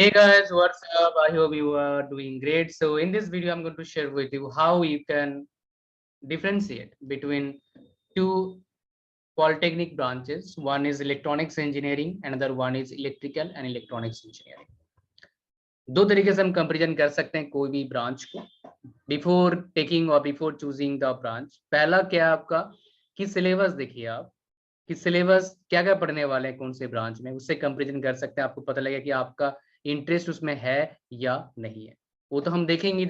Hey guys, what's up? I hope you are doing great. So in this video, I'm going to share with you how you can differentiate between two polytechnic branches. One is electronics engineering, another one is electrical and electronics engineering. दो तरीके से हम comparison कर सकते हैं कोई भी branch को बिफोर टेकिंग और बिफोर चूजिंग द ब्रांच। पहला क्या आपका कि सिलेबस देखिए आप कि सिलेबस क्या क्या पढ़ने वाले हैं कौन से ब्रांच में, उससे कंपेरिजन कर सकते हैं। आपको पता लगेगा कि आपका इंटरेस्ट उसमें है या नहीं है, वो तो हम देखेंगे।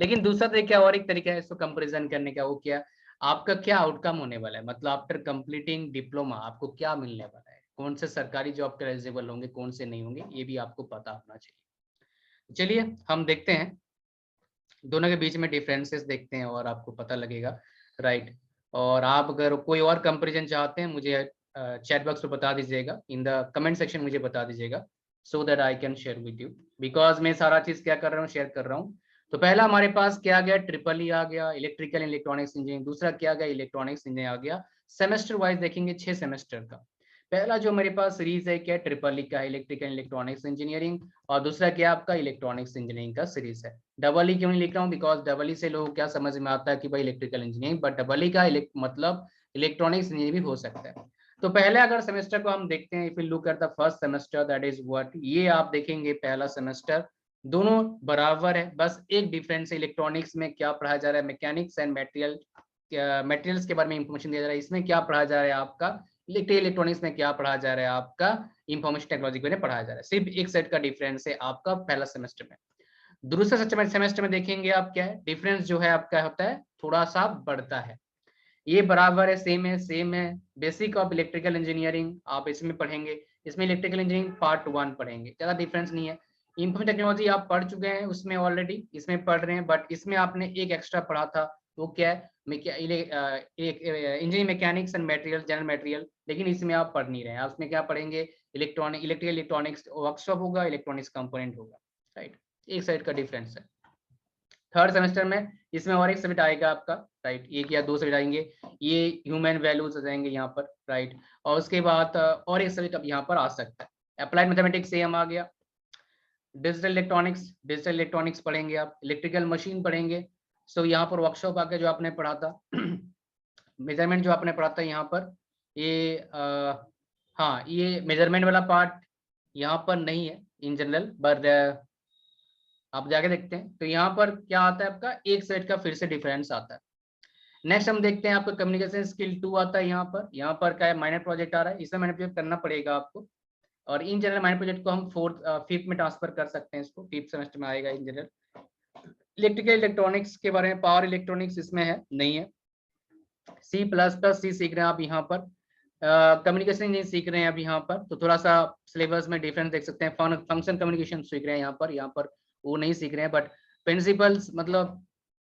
लेकिन दूसरा तरीका और एक तरीका है इसको कंपेरिजन करने का, वो क्या आपका क्या आउटकम होने वाला है, मतलब आफ्टर कंप्लीटिंग डिप्लोमा आपको क्या मिलने वाला है, कौन से सरकारी जॉब के एलिजिबल होंगे, कौन से नहीं होंगे, ये भी आपको पता होना चाहिए। चलिए हम देखते हैं दोनों के बीच में डिफरेंसेस देखते हैं और आपको पता लगेगा, राइट। और आप अगर कोई और कंपैरिजन चाहते हैं मुझे चैट बॉक्स में बता दीजिएगा, इन द कमेंट सेक्शन मुझे बता दीजिएगा, so that I can share with you, because मैं सारा चीज क्या कर रहा हूँ, शेयर कर रहा हूँ। तो पहला हमारे पास क्या आ गया, ट्रिपल ई आ गया, इलेक्ट्रिकल इलेक्ट्रॉनिक्स इंजीनियरिंग। दूसरा क्या आ गया, इलेक्ट्रॉनिक्स इंजीनियरिंग आ गया। सेमेस्टर वाइज देखेंगे 6 सेमेस्टर का। पहला जो मेरे पास सीरीज है क्या, ट्रिपल ई का इलेक्ट्रिकल इलेक्ट्रॉनिक्स इंजीनियरिंग, और दूसरा क्या आपका इलेक्ट्रॉनिक्स इंजीनियरिंग का सीरीज है। डबल ई क्यों नहीं लिख रहा हूँ, बिकॉज डबल ई से लोग क्या समझ में आता है कि भाई electrical engineering, but double E का मतलब इलेक्ट्रॉनिक्स इंजीनियरिंग भी हो सकता है। तो पहले अगर सेमेस्टर को हम देखते हैं, if you look at the first semester that is what, ये आप देखेंगे पहला सेमेस्टर दोनों बराबर है, बस एक डिफरेंस है, इलेक्ट्रॉनिक्स में क्या पढ़ाया जा रहा है, मैकेनिक्स एंड मटेरियल्स के बारे में इंफॉर्मेशन दिया जा रहा है, इसमें क्या पढ़ाया जा रहा है आपका इलेक्ट्रिकल इलेक्ट्रॉनिक्स में क्या पढ़ाया जा रहा है आपका इंफॉर्मेशन टेक्नोलॉजी के बारे में पढ़ाया जा रहा है। सिर्फ एक सेट का डिफरेंस है आपका पहला सेमेस्टर में। दूसरे सेमेस्टर में देखेंगे आप क्या है डिफरेंस जो है आपका होता है, थोड़ा सा बढ़ता है। ये बराबर है, सेम है। बेसिक ऑफ इलेक्ट्रिकल इंजीनियरिंग आप इसमें पढ़ेंगे, इसमें इलेक्ट्रिकल इंजीनियरिंग पार्ट 1 पढ़ेंगे, ज्यादा डिफरेंस नहीं है। इंफॉर्मेशन टेक्नोलॉजी आप पढ़ चुके हैं उसमें ऑलरेडी, इसमें पढ़ रहे हैं, बट इसमें आपने एक एक्स्ट्रा पढ़ा था, वो क्या है engineering mechanics and material general material, लेकिन इसमें आप पढ़ नहीं रहे हैं। आप उसमें क्या पढ़ेंगे, इलेक्ट्रिकल इलेक्ट्रॉनिक्स वर्कशॉप होगा, इलेक्ट्रॉनिक्स कंपोनेंट होगा, राइट। एक साइड का डिफरेंस है। थर्ड सेमेस्टर में इसमें और एक सब्जेक्ट आएगा आपका, राइट, एक या दो सब्जेक्ट आएंगे, ये ह्यूमन वैल्यूज आ जाएंगे यहाँ पर, राइट। और उसके बाद और एक सब्जेक्ट अब यहाँ पर आ सकता है, अप्लाइड मैथमेटिक्स सेम आ गया। डिजिटल इलेक्ट्रॉनिक्स पढ़ेंगे आप, इलेक्ट्रिकल मशीन पढ़ेंगे। सो यहाँ पर वर्कशॉप आके जो आपने पढ़ा था मेजरमेंट जो आपने पढ़ा था यहाँ पर, ये हाँ ये मेजरमेंट वाला पार्ट यहाँ पर नहीं है इन जनरल, बट आप जाके देखते हैं तो यहाँ पर क्या आता है आपका एक सेट का फिर से डिफरेंस आता है। नेक्स्ट हम देखते हैं आपका कम्युनिकेशन स्किल 2 आता है यहाँ पर क्या है, माइनर प्रोजेक्ट आ रहा है, इसमें माइनर प्रोजेक्ट करना पड़ेगा आपको। और इन जनरल माइनर प्रोजेक्ट को हम फिफ्थ में ट्रांसफर कर सकते हैं, इसको फिफ्थ सेमेस्टर में आएगा इन जनरल। इलेक्ट्रिकल इलेक्ट्रॉनिक्स के बारे में, पावर इलेक्ट्रॉनिक्स इसमें है नहीं है। C++ सीख रहे हैं आप यहाँ पर, कम्युनिकेशन इंजीनियरिंग सीख रहे हैं अब यहाँ पर, तो थोड़ा सा सिलेबस में डिफरेंस देख सकते हैं। फंक्शन कम्युनिकेशन सीख रहे हैं यहाँ पर वो नहीं सीख रहे हैं, बट प्रिंसिपल्स मतलब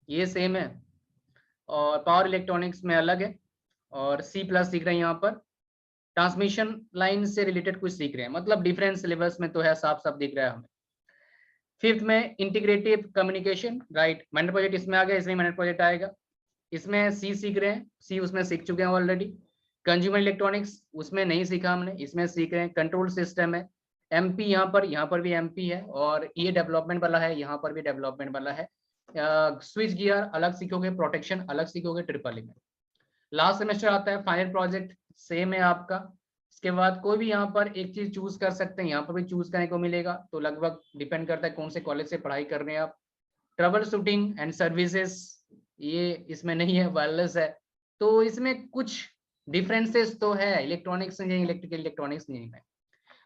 ये सेम है। और पावर इलेक्ट्रॉनिक्स में अलग है, और C+ सीख रहे हैं यहाँ पर, ट्रांसमिशन लाइन से रिलेटेड कुछ सीख रहे हैं, मतलब डिफरेंस सिलेबस में तो है, साफ साफ दिख रहा है हमें। फिफ्थ में integrative communication, right, minor project इसमें आ गया, इसमें माइनर प्रोजेक्ट आएगा। इसमें C सीख रहे हैं, C उसमें सीख चुके हैं ऑलरेडी। कंज्यूमर इलेक्ट्रॉनिक्स उसमें नहीं सीखा हमने, इसमें सीख रहे हैं। कंट्रोल सिस्टम है, MP यहाँ पर भी MP है, और ये डेवलपमेंट वाला है, यहाँ पर भी डेवलपमेंट वाला है। स्विच गियर अलग सीखोगे, प्रोटेक्शन अलग सीखोगे ट्रिपल ई में। लास्ट सेमेस्टर आता है फाइनल प्रोजेक्ट, सेम है आपका। इसके बाद कोई भी यहाँ पर एक चीज चूज कर सकते हैं, यहाँ पर भी चूज करने को मिलेगा, तो लगभग डिपेंड करता है कौन से कॉलेज से पढ़ाई कर रहे हैं आप। ट्रबल शूटिंग एंड सर्विसेज ये इसमें नहीं है, वायरलेस है, तो इसमें कुछ डिफरेंसेस तो है electronics engineering electrical electronics engineering में।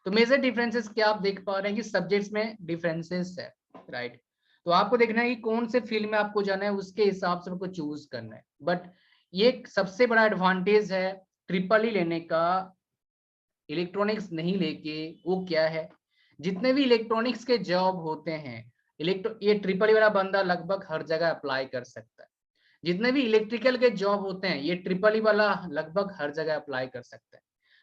तो मेजर डिफरेंसेस क्या आप देख पा रहे हैं कि सब्जेक्ट्स में डिफरेंसेस है, राइट। तो आपको देखना है कि कौन से फील्ड में आपको जाना है, उसके हिसाब से आपको चूज करना है। बट ये सबसे बड़ा एडवांटेज है ट्रिपल ई लेने का, इलेक्ट्रॉनिक्स नहीं लेके, वो क्या है, जितने भी इलेक्ट्रॉनिक्स के जॉब होते हैं ये ट्रिपल ई वाला बंदा लगभग हर जगह अप्लाई कर सकता है। जितने भी इलेक्ट्रिकल के जॉब होते हैं ये ट्रिपल ई वाला लगभग हर जगह अप्लाई कर सकता है।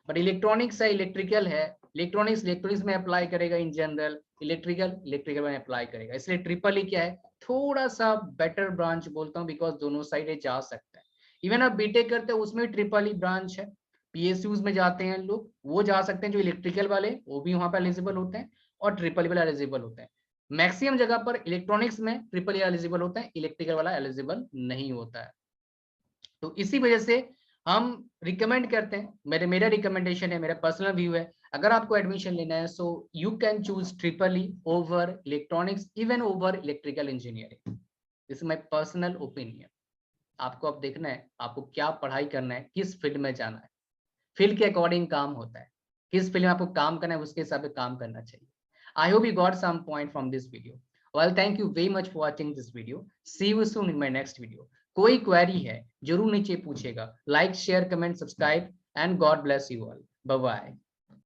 बट इलेक्ट्रॉनिक्स है, इलेक्ट्रॉनिक्स में अप्लाई करेगा इन जनरल, इलेक्ट्रिकल में अप्लाई करेगा, इसलिए ट्रिपल ई क्या है, थोड़ा सा बेटर ब्रांच बोलता हूँ, बिकॉज दोनों साइड जा सकता है। इवन आप बीटेक करते हैं उसमें ट्रिपल ई ब्रांच है, PSUs में जाते हैं लोग, वो जा सकते हैं, जो इलेक्ट्रिकल वाले वो भी वहां पर एलिजिबल होते हैं, और ट्रिपल ई वाला एलिजिबल होते हैं। मैक्सिमम जगह पर इलेक्ट्रॉनिक्स में ट्रिपल ई एलिजिबल होता है, इलेक्ट्रिकल वाला एलिजिबल नहीं होता है। तो इसी वजह से हम रिकमेंड करते हैं, मेरा रिकमेंडेशन है, मेरा पर्सनल व्यू है, अगर आपको एडमिशन लेना है so you can choose triple E over electronics, even over electrical engineering. This is my personal opinion. आपको अब देखना है आपको क्या पढ़ाई करना है, किस फील्ड में जाना है, फील्ड के अकॉर्डिंग काम होता है, किस फील्ड में आपको काम करना है उसके हिसाब से काम करना चाहिए। I hope you got some point from this video. Well, thank you very much for watching this video. See you soon in my next video. कोई क्वेरी है जरूर नीचे पूछेगा। Like, share, comment, subscribe and God bless you all. Bye bye.